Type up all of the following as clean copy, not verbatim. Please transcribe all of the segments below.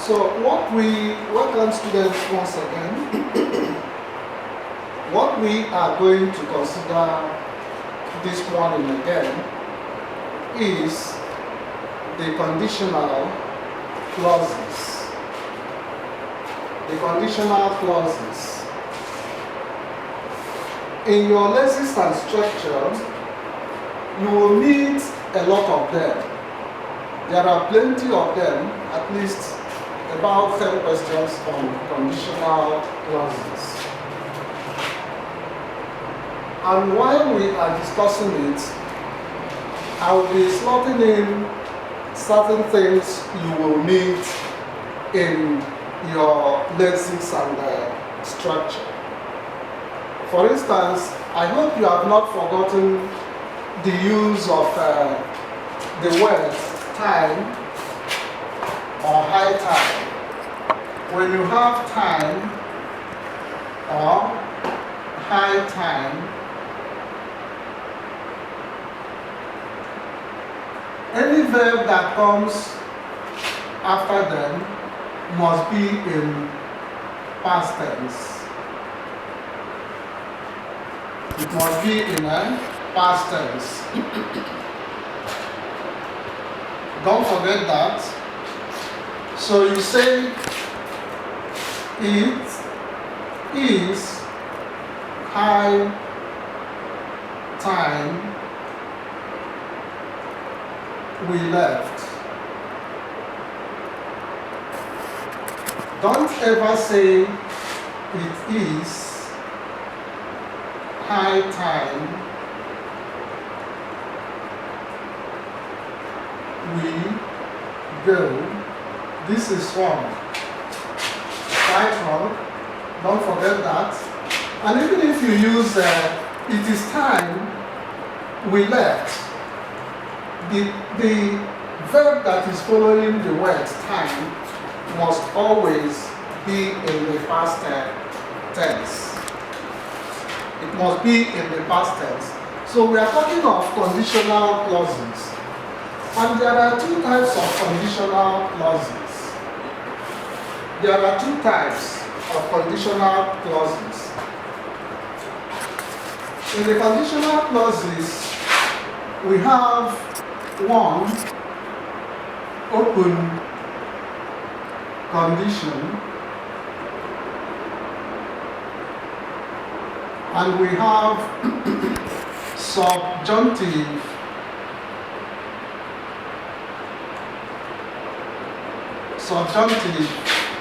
So welcome students once again. What we are going to consider this morning again is the conditional clauses. The conditional clauses. In your lessons and structure, you will meet a lot of them. There are plenty of them, at least about 10 questions on conditional clauses. And while we are discussing it, I will be slotting in certain things you will meet in your lexis and structure. For instance, I hope you have not forgotten the use of the words time or high time. When you have time or high time, any verb that comes after them must be in past tense. It must be in a past tense. Don't forget that. So you say, it is high time we left. Don't ever say it is high time we go. This is wrong. Quite wrong. Don't forget that. And even if you use it is time we left, the verb that is following the word time must always be in the past tense. It must be in the past tense. So we are talking of conditional clauses. And there are two types of conditional clauses. There are two types of conditional clauses. In the conditional clauses, we have one, open condition, and we have subjunctive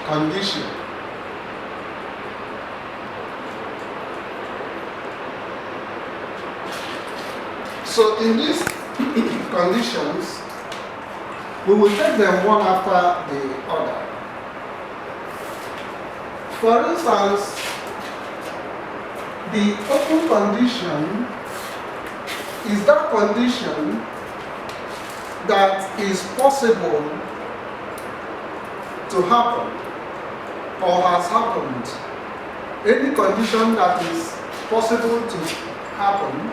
condition. So in these conditions, we will take them one after the other. For instance, the open condition is that condition that is possible to happen or has happened. Any condition that is possible to happen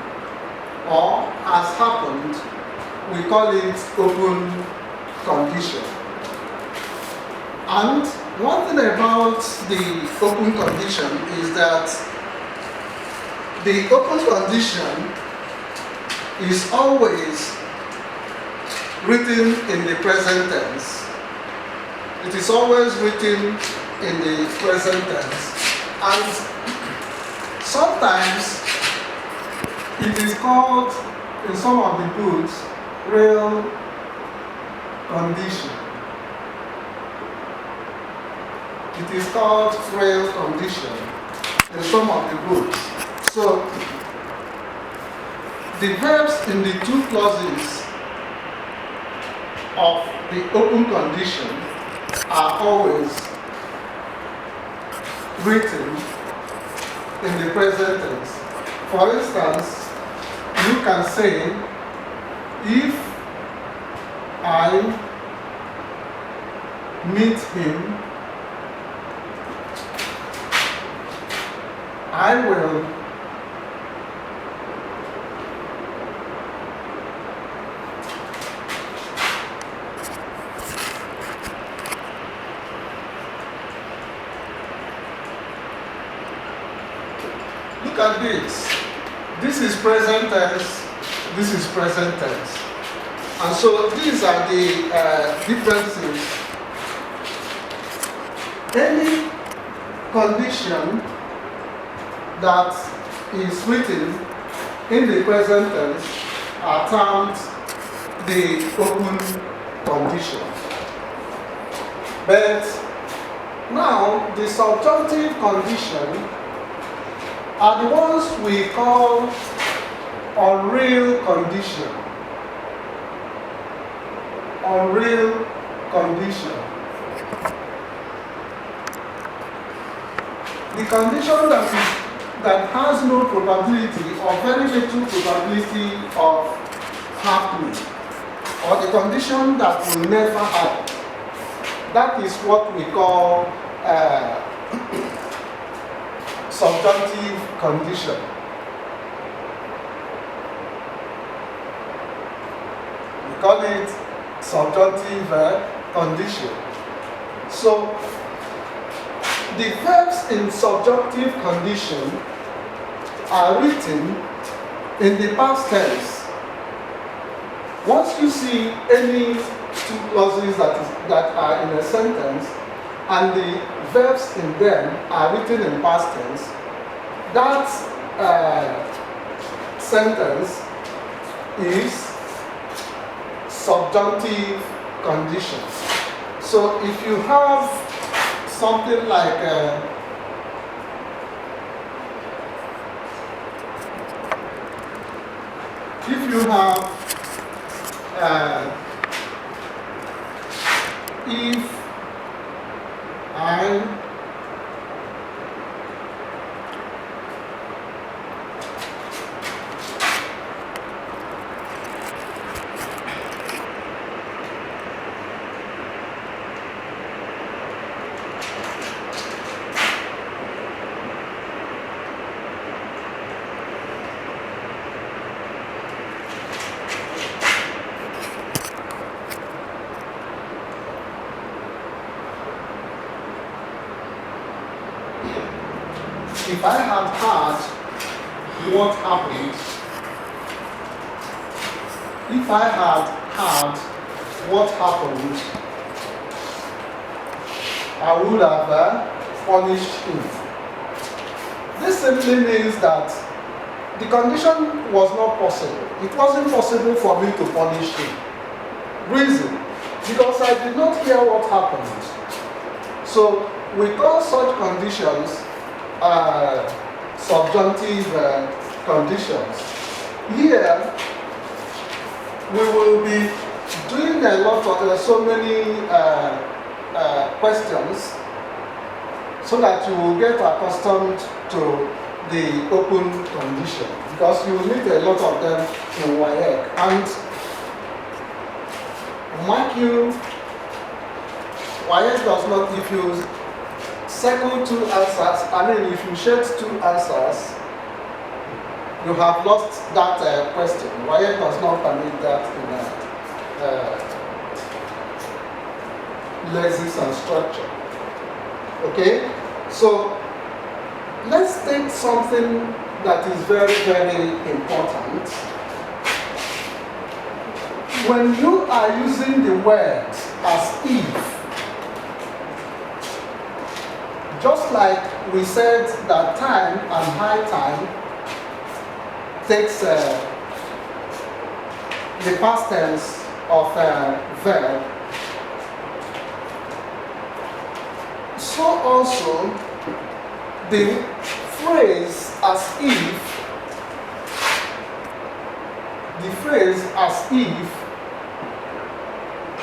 or has happened, we call it open condition. And one thing about the open condition is that the open condition is always written in the present tense. It is always written in the present tense. And sometimes it is called, in some of the books, real condition. It is called real condition in some of the books. So, the verbs in the two clauses of the open condition are always written in the present tense. For instance, you can say, if I meet him, I will look at this. This is present tense, this is present tense. And so these are the differences. Any condition that is written in the present tense are termed the open condition. But now the subjunctive condition are the ones we call unreal condition. Unreal condition. The condition that has no probability or very little probability of happening, or the condition that will never happen. That is what we call subjunctive condition. We call it subjunctive condition. So the verbs in subjunctive condition are written in the past tense. Once you see any two clauses that are in a sentence and the verbs in them are written in past tense, that sentence is subjunctive condition. So if you have something like if you have if I if I had had what happened, if I had had what happened, I would have punished him. This simply means that the condition was not possible. It wasn't possible for me to punish him. Reason, because I did not hear what happened. So we call such conditions subjunctive conditions. Here, we will be doing a lot of so many questions so that you will get accustomed to the open condition, because you will meet a lot of them in WAEC. And mark you, WAEC does not give you circle two answers. If you shed two answers, you have lost that question. WAEC does not permit that in lexis and structure. Okay? So let's take something that is very, very important. When you are using the word as if, just like we said that time and high time takes the past tense of a verb, so also the phrase as if,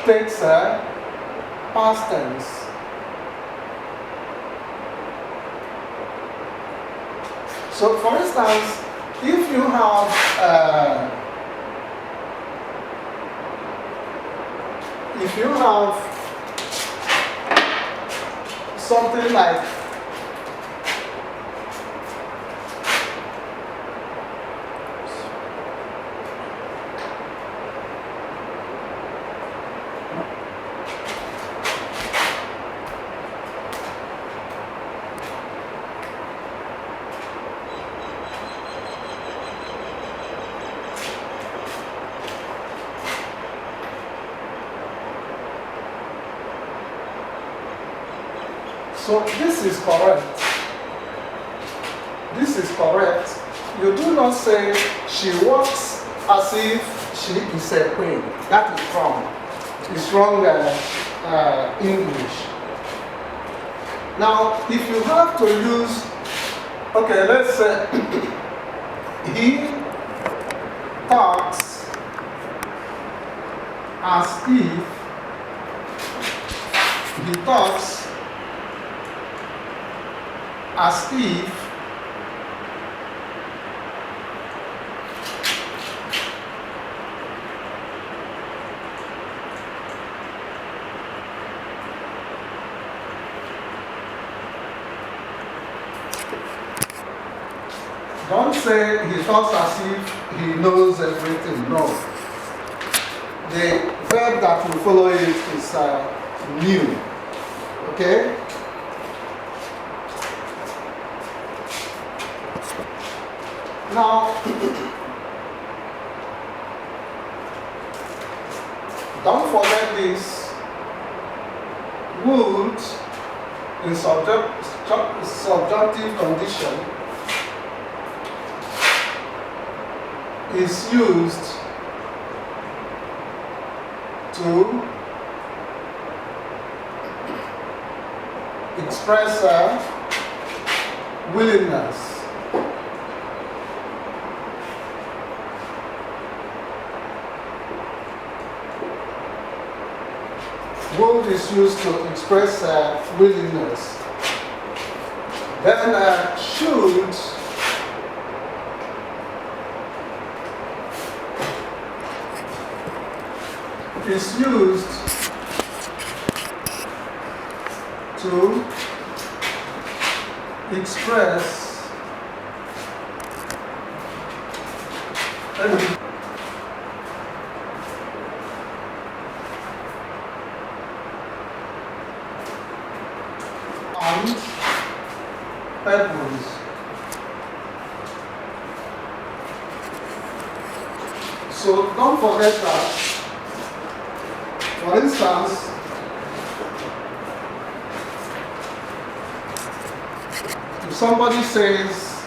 takes a past tense. So, for instance, if you have something like So this is correct. This is correct. You do not say she walks as if she is a queen. That is wrong. It's wrong English. Now, if you have to use, okay, let's say he talks as if he talks as if don't say he talks as if he knows everything. No. The verb that will follow it is knew. Okay? Now, don't forget this. Would in subjunctive condition is used to express willingness. Would is used to express willingness. Then should is used to express and purpose. So don't forget that. For instance, if somebody says,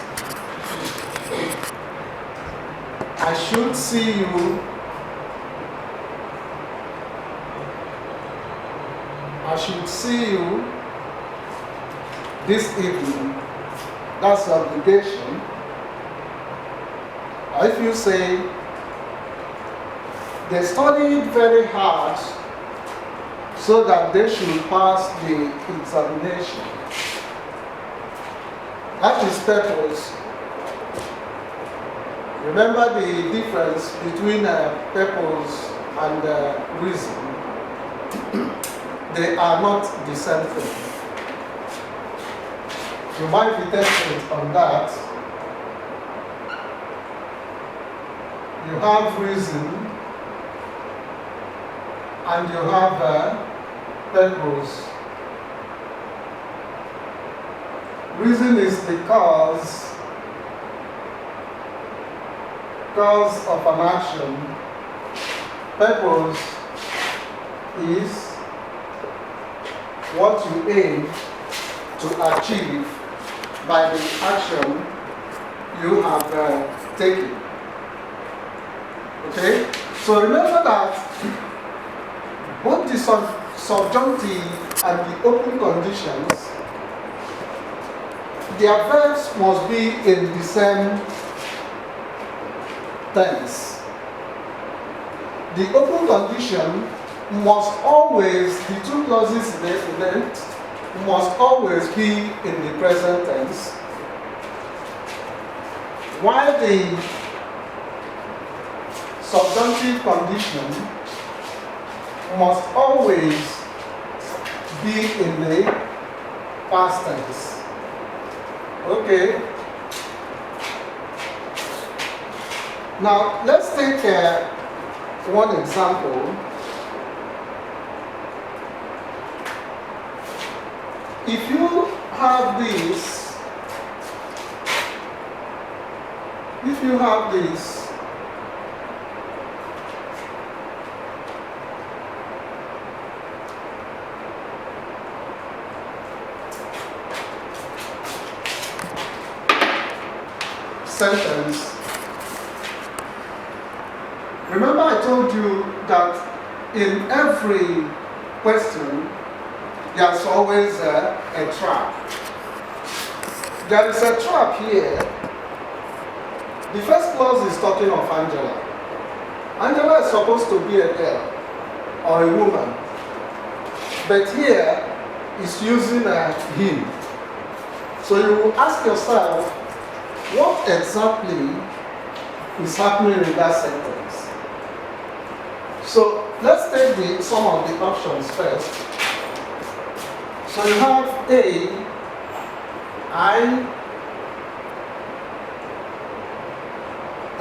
I should see you, I should see you this evening, that's obligation. Or if you say, they studied very hard so that they should pass the examination. That is purpose. Remember the difference between purpose and reason. They are not the same thing. You might be tested on that. You have reason and you have purpose. Reason is the cause of an action. Purpose is what you aim to achieve by the action you have taken. Okay? So remember that both the subjunctive and the open conditions, their verbs must be in the same tense. The open condition must always, the two clauses in the event must always be in the present tense, while the subjunctive condition must always be in the past tense. Okay. Now let's take one example. If you have this, sentence. Remember I told you that in every question there's always a trap. There is a trap here. The first clause is talking of Angela. Angela is supposed to be a girl or a woman. But here is using a him. So you will ask yourself, what exactly is happening in that sentence? So let's take some of the options first. So you have A, I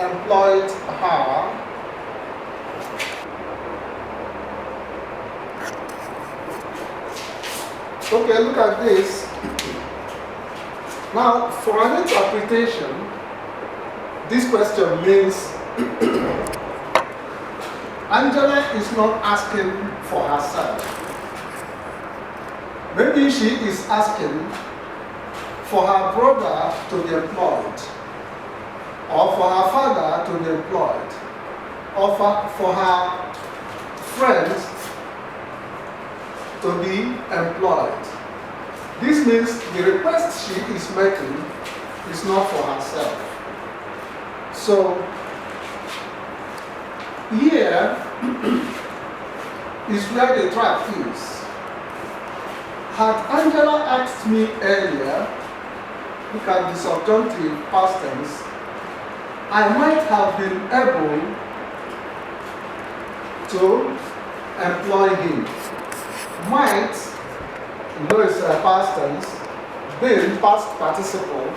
employed her. Okay, look at this. Now, for an interpretation, this question means Angela is not asking for herself. Maybe she is asking for her brother to be employed, or for her father to be employed, or for her friends to be employed. This means the request she is making is not for herself. So here is where the trap is. Had Angela asked me earlier, look at the subjunctive past tense, I might have been able to employ him. Might, you know, it's a past tense, been past participle.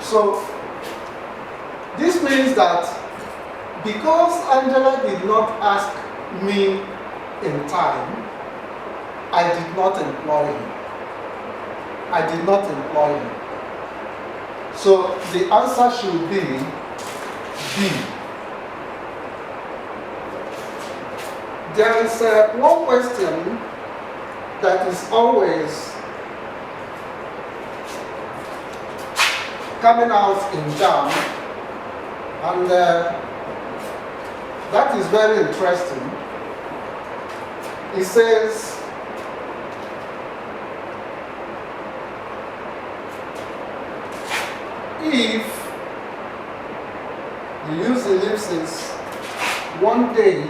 So this means that because Angela did not ask me in time, I did not employ him. I did not employ him. So the answer should be B. There is one question that is always coming out in JAM, and that is very interesting. It says, if you use ellipsis one day,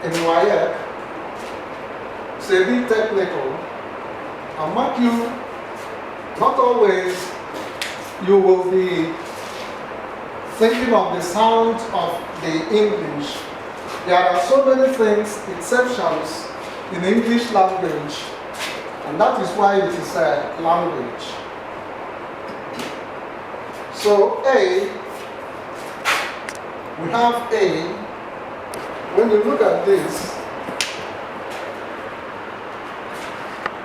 in WIAC, it's a bit technical. I'll mark you, not always you will be thinking of the sound of the English. There are so many things, exceptions in English language, and that is why it is a language. So A, we have A. When you look at this,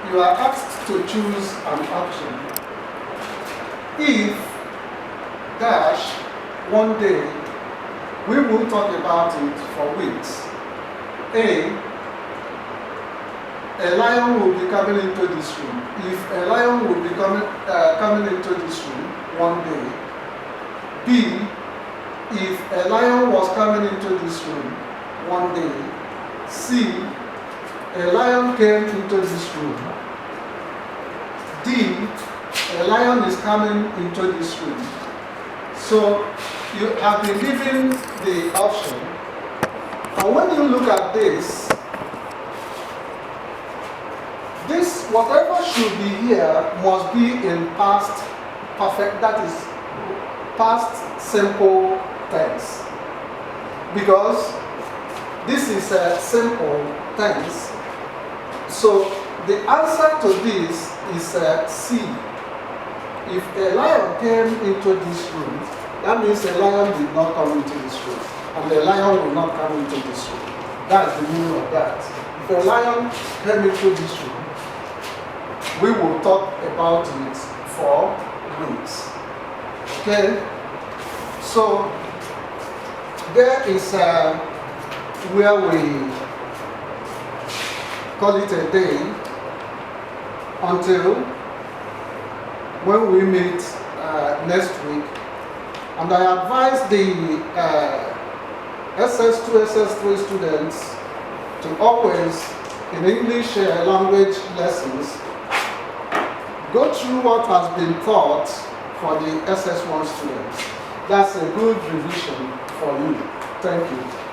you are asked to choose an option. If dash one day, we will talk about it for weeks. A lion will be coming into this room. If a lion will be coming into this room one day. B, if a lion was coming into this room one day. C, a lion came into this room. D, a lion is coming into this room. So you have been given the option. And when you look at this, whatever should be here must be in past perfect, that is past simple tense. Because this is a simple tense. So the answer to this is C. If a lion came into this room, that means a lion did not come into this room. And the lion will not come into this room. That's the meaning of that. If a lion came into this room, we will talk about it for weeks. Okay? So there is where we call it a day until when we meet next week. And I advise the SS2, SS3 students to always, in English language lessons, go through what has been taught for the SS1 students. That's a good revision for you. Thank you.